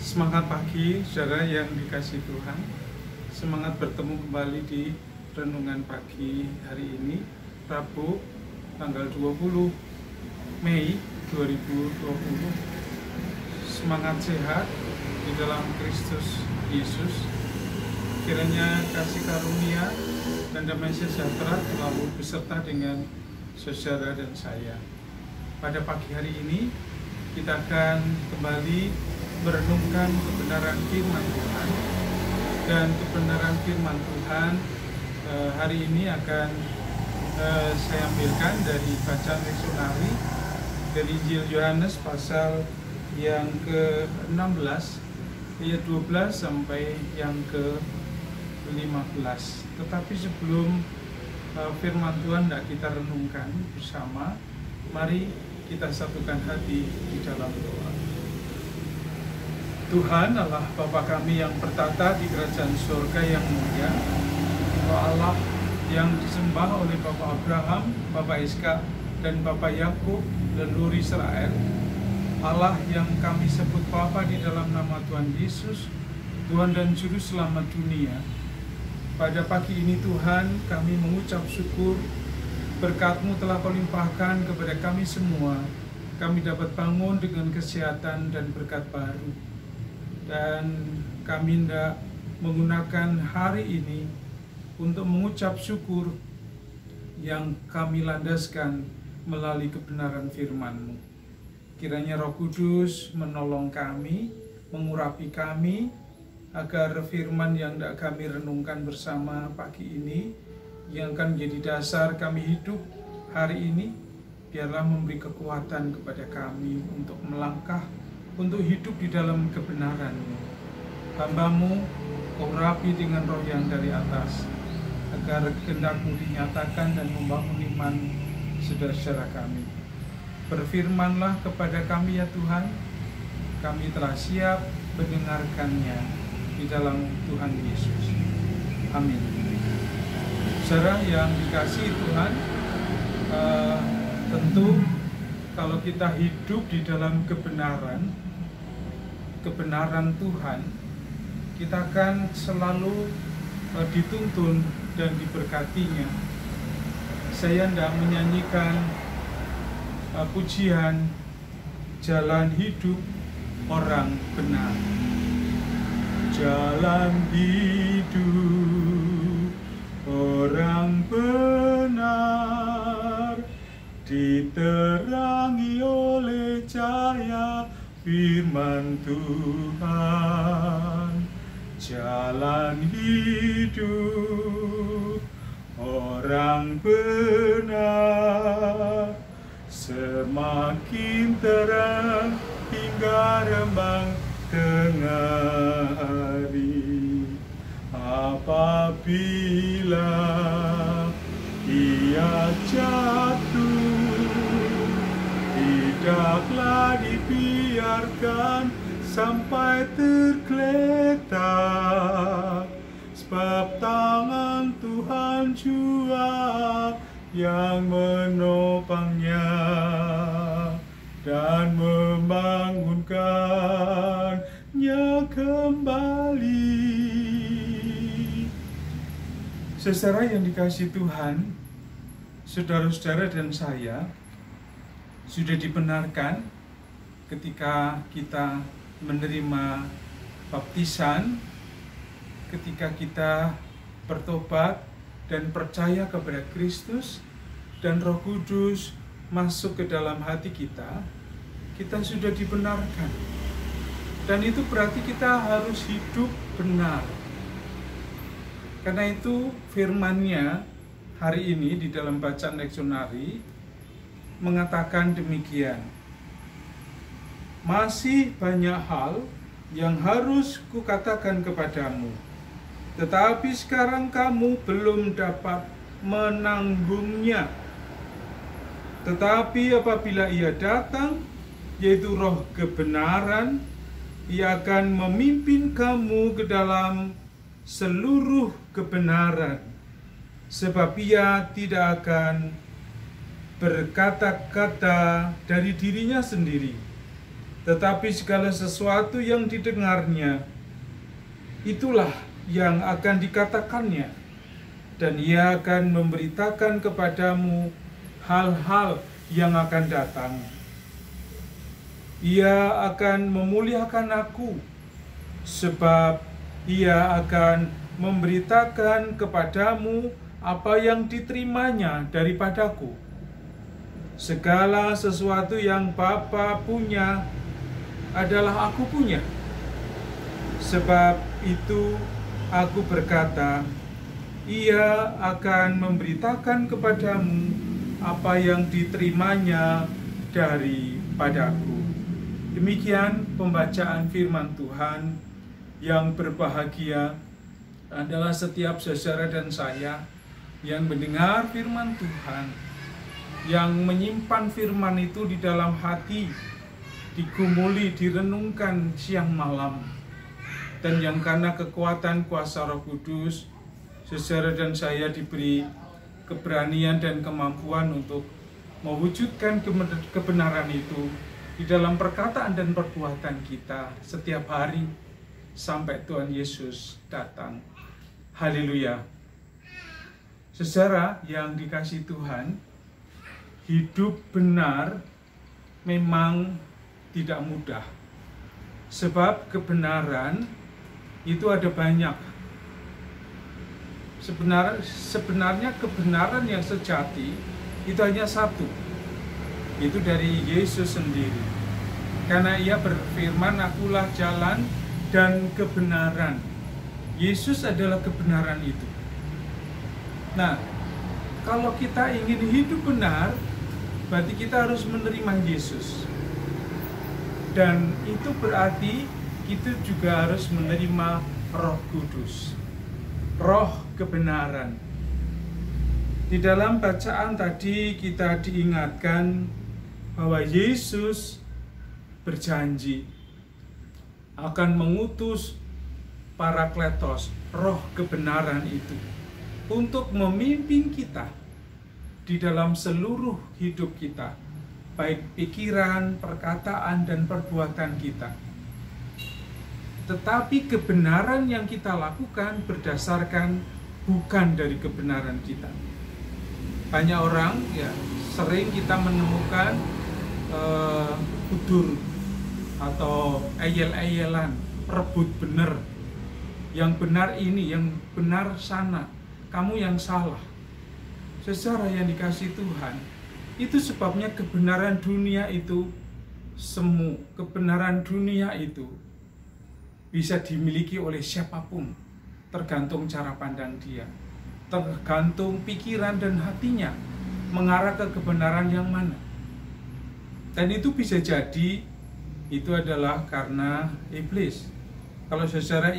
Semangat pagi, saudara yang dikasihi Tuhan. Semangat bertemu kembali di renungan pagi hari ini, Rabu, tanggal 20 Mei 2020. Semangat sehat di dalam Kristus Yesus. Kiranya kasih karunia dan damai sejahtera selalu beserta dengan saudara dan saya. Pada pagi hari ini, kita akan kembali merenungkan kebenaran firman Tuhan, dan kebenaran firman Tuhan hari ini akan saya ambilkan dari bacaan leksionari dari Injil Yohanes pasal yang ke-16 ayat 12 sampai yang ke-15. Tetapi sebelum firman Tuhan tidak kita renungkan bersama, mari kita satukan hati di dalam doa. Tuhan Allah Bapa kami yang bertata di kerajaan surga yang mulia, Allah yang disembah oleh Bapak Abraham, Bapak Ishak, dan Bapak Yakub, leluhur Israel, Allah yang kami sebut Bapa di dalam nama Tuhan Yesus, Tuhan dan Juru Selamat dunia. Pada pagi ini Tuhan, kami mengucap syukur berkat-Mu telah Kau limpahkan kepada kami semua. Kami dapat bangun dengan kesehatan dan berkat baru. Dan kami hendak menggunakan hari ini untuk mengucap syukur yang kami landaskan melalui kebenaran firman-Mu. Kiranya Roh Kudus menolong kami, mengurapi kami, agar firman yang hendak kami renungkan bersama pagi ini, yang akan menjadi dasar kami hidup hari ini, biarlah memberi kekuatan kepada kami untuk melangkah, untuk hidup di dalam kebenaran-Mu. Hamba-Mu Kau urapi dengan roh yang dari atas, agar kehendak-Mu dinyatakan dan membangun iman saudara-saudara kami. Berfirmanlah kepada kami ya Tuhan, kami telah siap mendengarkannya di dalam Tuhan Yesus. Amin. Saudara yang dikasihi Tuhan, tentu kalau kita hidup di dalam kebenaran Tuhan, kita akan selalu dituntun dan diberkatinya. Saya hendak menyanyikan pujian Jalan Hidup Orang Benar. Jalan hidup orang benar diterangi oleh cahaya firman Tuhan. Jalan hidup orang benar semakin terang hingga remang tengah hari. Apabila ia jatuh, tidaklah dibiarkan sampai tergeletak, sebab tangan Tuhan jua yang menopangnya dan membangunkannya kembali. Saudara yang dikasihi Tuhan, saudara-saudara dan saya sudah dibenarkan ketika kita menerima baptisan, ketika kita bertobat dan percaya kepada Kristus dan Roh Kudus masuk ke dalam hati kita, kita sudah dibenarkan. Dan itu berarti kita harus hidup benar. Karena itu firman-Nya hari ini di dalam bacaan leksionari mengatakan demikian. Masih banyak hal yang harus kukatakan kepadamu, tetapi sekarang kamu belum dapat menanggungnya. Tetapi apabila Ia datang, yaitu Roh kebenaran, Ia akan memimpin kamu ke dalam seluruh kebenaran, sebab Ia tidak akan berkata-kata dari dirinya sendiri, tetapi segala sesuatu yang didengarnya, itulah yang akan dikatakannya, dan ia akan memberitakan kepadamu hal-hal yang akan datang. Ia akan memuliakan aku, sebab ia akan memberitakan kepadamu apa yang diterimanya daripadaku. Segala sesuatu yang Bapa punya adalah aku punya. Sebab itu aku berkata, ia akan memberitakan kepadamu apa yang diterimanya daripadaku. Demikian pembacaan firman Tuhan. Yang berbahagia adalah setiap saudara dan saya yang mendengar firman Tuhan, yang menyimpan firman itu di dalam hati, digumuli, direnungkan siang malam, dan yang karena kekuatan kuasa Roh Kudus, saudara dan saya diberi keberanian dan kemampuan untuk mewujudkan kebenaran itu di dalam perkataan dan perbuatan kita setiap hari sampai Tuhan Yesus datang. Haleluya. Saudara yang dikasihi Tuhan, hidup benar memang tidak mudah. Sebab kebenaran itu ada banyak. Sebenarnya kebenaran yang sejati itu hanya satu. Itu dari Yesus sendiri. Karena ia berfirman, akulah jalan dan kebenaran. Yesus adalah kebenaran itu. Nah, kalau kita ingin hidup benar, berarti kita harus menerima Yesus. Dan itu berarti kita juga harus menerima Roh Kudus, Roh kebenaran. Di dalam bacaan tadi kita diingatkan bahwa Yesus berjanji akan mengutus Parakletos, Roh kebenaran itu, untuk memimpin kita di dalam seluruh hidup kita, baik pikiran, perkataan, dan perbuatan kita. Tetapi kebenaran yang kita lakukan berdasarkan bukan dari kebenaran kita. Banyak orang, ya, sering kita menemukan kudur atau eyel-eyelan, rebut benar. Yang benar ini, yang benar sana, kamu yang salah. Saudara yang dikasihi Tuhan, itu sebabnya kebenaran dunia itu semu. Kebenaran dunia itu bisa dimiliki oleh siapapun, tergantung cara pandang dia, tergantung pikiran dan hatinya mengarah ke kebenaran yang mana. Dan itu bisa jadi itu adalah karena iblis. Kalau saudara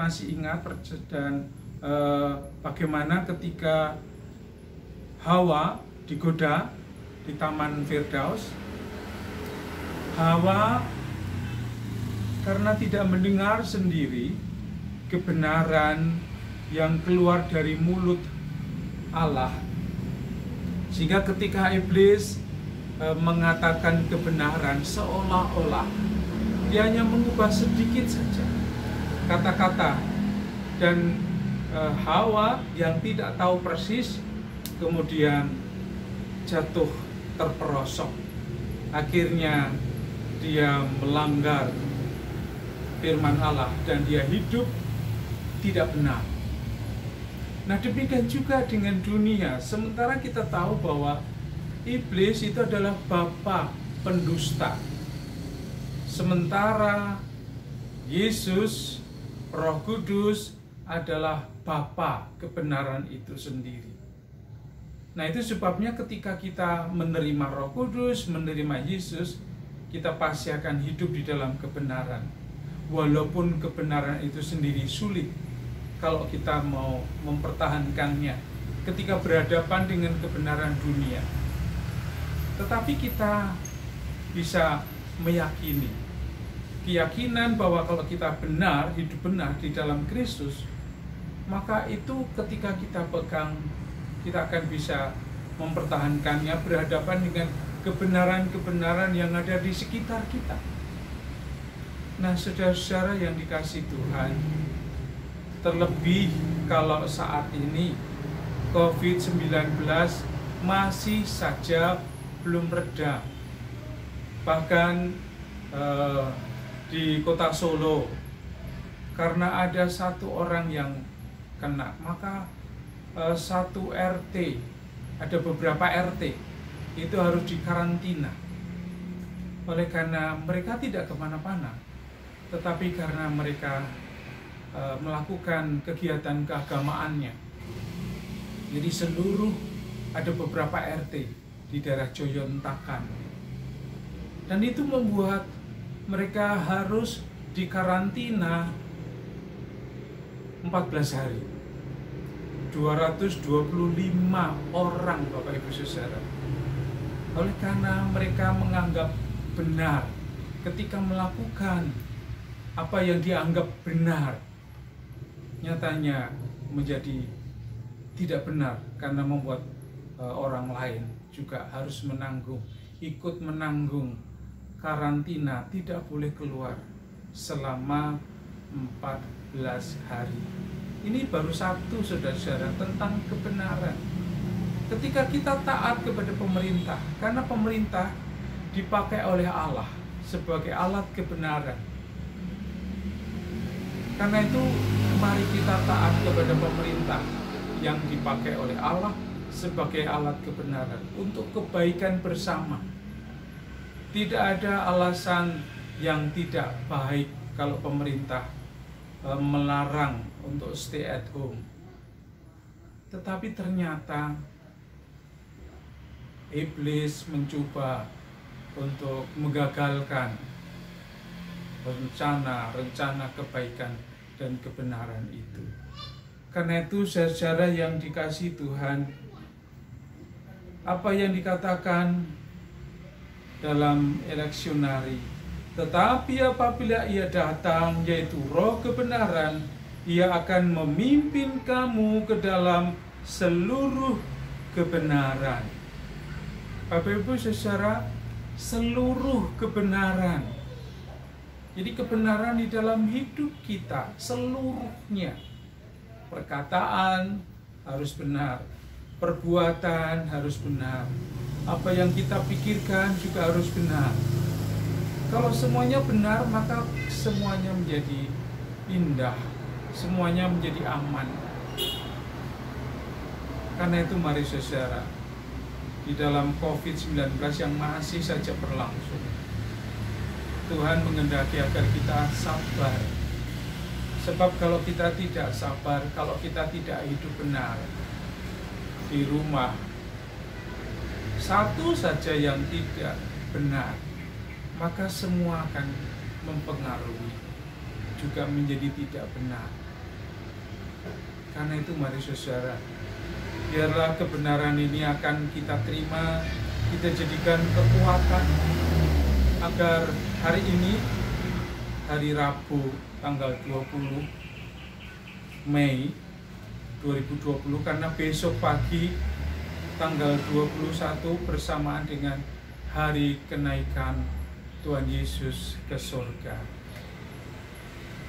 masih ingat dan bagaimana ketika Hawa digoda di Taman Firdaus, Hawa karena tidak mendengar sendiri kebenaran yang keluar dari mulut Allah, sehingga ketika iblis mengatakan kebenaran, seolah-olah dia hanya mengubah sedikit saja kata-kata, dan Hawa yang tidak tahu persis kemudian jatuh terperosok. Akhirnya dia melanggar firman Allah dan dia hidup tidak benar. Nah, demikian juga dengan dunia. Sementara kita tahu bahwa iblis itu adalah bapa pendusta, sementara Yesus, Roh Kudus adalah Bapa kebenaran itu sendiri. Nah, itu sebabnya ketika kita menerima Roh Kudus, menerima Yesus, kita pasti akan hidup di dalam kebenaran. Walaupun kebenaran itu sendiri sulit kalau kita mau mempertahankannya ketika berhadapan dengan kebenaran dunia. Tetapi kita bisa meyakini, keyakinan bahwa kalau kita benar, hidup benar di dalam Kristus, maka itu ketika kita pegang, kita akan bisa mempertahankannya berhadapan dengan kebenaran-kebenaran yang ada di sekitar kita. Nah, saudara-saudara yang dikasihi Tuhan, terlebih kalau saat ini COVID-19 masih saja belum reda. Bahkan di kota Solo, karena ada satu orang yang kena, maka satu RT, ada beberapa RT, itu harus dikarantina. Oleh karena mereka tidak kemana-mana, tetapi karena mereka melakukan kegiatan keagamaannya. Jadi ada beberapa RT di daerah Joyontakan, dan itu membuat mereka harus dikarantina 14 hari. 225 orang, Bapak Ibu Saudara. Oleh karena mereka menganggap benar ketika melakukan apa yang dianggap benar, nyatanya menjadi tidak benar karena membuat orang lain juga harus ikut menanggung karantina, tidak boleh keluar selama 14 hari. Ini baru satu, saudara-saudara, tentang kebenaran. Ketika kita taat kepada pemerintah, karena pemerintah dipakai oleh Allah sebagai alat kebenaran. Karena itu, mari kita taat kepada pemerintah yang dipakai oleh Allah sebagai alat kebenaran untuk kebaikan bersama. Tidak ada alasan yang tidak baik kalau pemerintah melarang untuk stay at home. Tetapi ternyata iblis mencoba untuk menggagalkan rencana kebaikan dan kebenaran itu. Karena itu, saudara yang dikasihi Tuhan, apa yang dikatakan dalam eleksionari, tetapi apabila ia datang, yaitu Roh kebenaran, ia akan memimpin kamu ke dalam seluruh kebenaran. Bapak Ibu Saudara, seluruh kebenaran. Jadi kebenaran di dalam hidup kita seluruhnya. Perkataan harus benar, perbuatan harus benar, apa yang kita pikirkan juga harus benar. Kalau semuanya benar, maka semuanya menjadi indah, semuanya menjadi aman. Karena itu mari saudara, di dalam COVID-19 yang masih saja berlangsung, Tuhan menghendaki agar kita sabar. Sebab kalau kita tidak sabar, kalau kita tidak hidup benar di rumah, satu saja yang tidak benar, maka semua akan mempengaruhi, juga menjadi tidak benar. Karena itu mari saudara, biarlah kebenaran ini akan kita terima, kita jadikan kekuatan, agar hari ini, hari Rabu tanggal 20 Mei 2020, karena besok pagi tanggal 21 bersamaan dengan hari kenaikan Tuhan Yesus ke surga.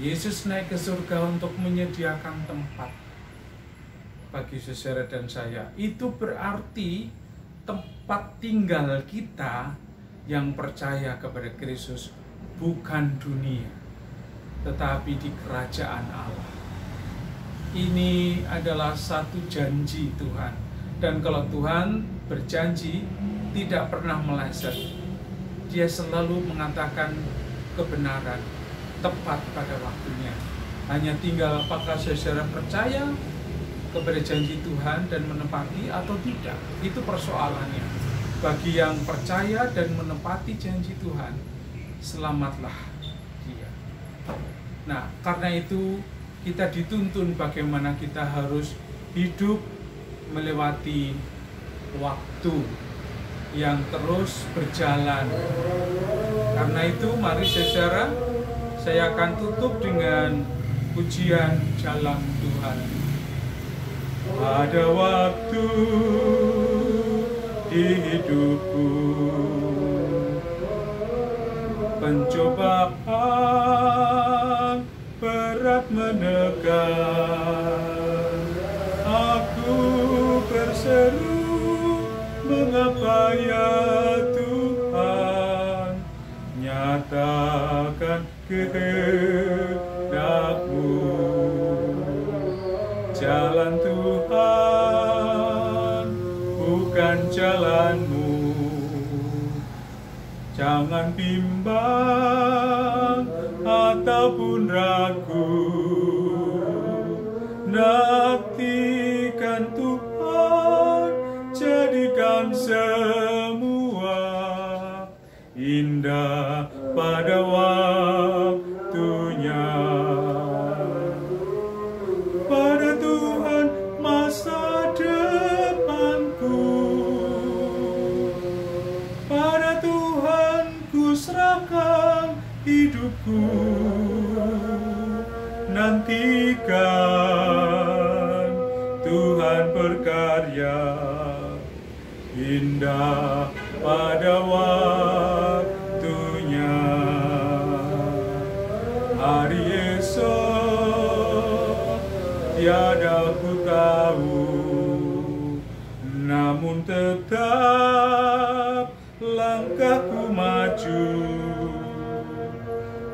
Yesus naik ke surga untuk menyediakan tempat bagi saudara dan saya. Itu berarti tempat tinggal kita yang percaya kepada Kristus bukan dunia, tetapi di kerajaan Allah. Ini adalah satu janji Tuhan. Dan kalau Tuhan berjanji, tidak pernah meleset. Dia selalu mengatakan kebenaran, tepat pada waktunya. Hanya tinggal apakah saudara percaya kepada janji Tuhan dan menepati atau tidak. Itu persoalannya. Bagi yang percaya dan menepati janji Tuhan, selamatlah dia. Nah, karena itu kita dituntun bagaimana kita harus hidup melewati waktu yang terus berjalan. Karena itu mari saudara, saya akan tutup dengan pujian Jalan Tuhan. Ada waktu di hidupku pencobaan berat menekan. Aku berseru, mengapa ya Tuhan, nyatakan kehendak-Mu. Jalan Tuhan bukan jalan-Mu. Jangan bimbang ataupun ragu, nantikan Tuhan, jadikan semua indah pada waktunya. Pada Tuhan masa depanku, pada Tuhan ku serahkan hidupku. Nantikan Tuhan berkarya indah pada waktunya. Hari esok tiada ku tahu, namun tetap langkahku maju.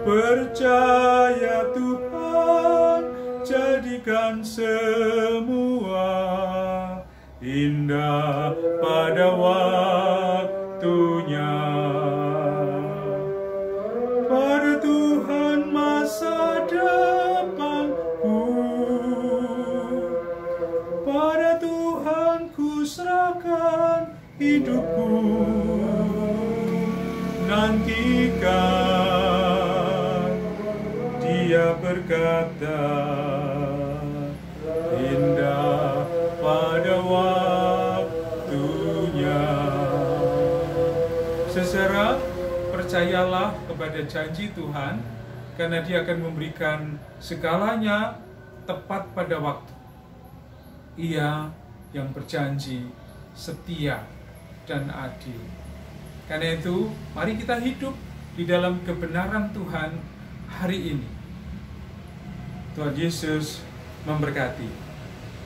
Percaya Tuhan, jadikan semua indah pada waktunya. Pada Tuhan masa depanku, pada Tuhan ku serahkan hidupku. Nantikan Dia berkata, indah pada waktunya. Saudara, percayalah kepada janji Tuhan, karena Dia akan memberikan segalanya tepat pada waktu. Ia yang berjanji setia dan adil. Karena itu, mari kita hidup di dalam kebenaran Tuhan hari ini. Tuhan Yesus memberkati.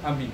Amin.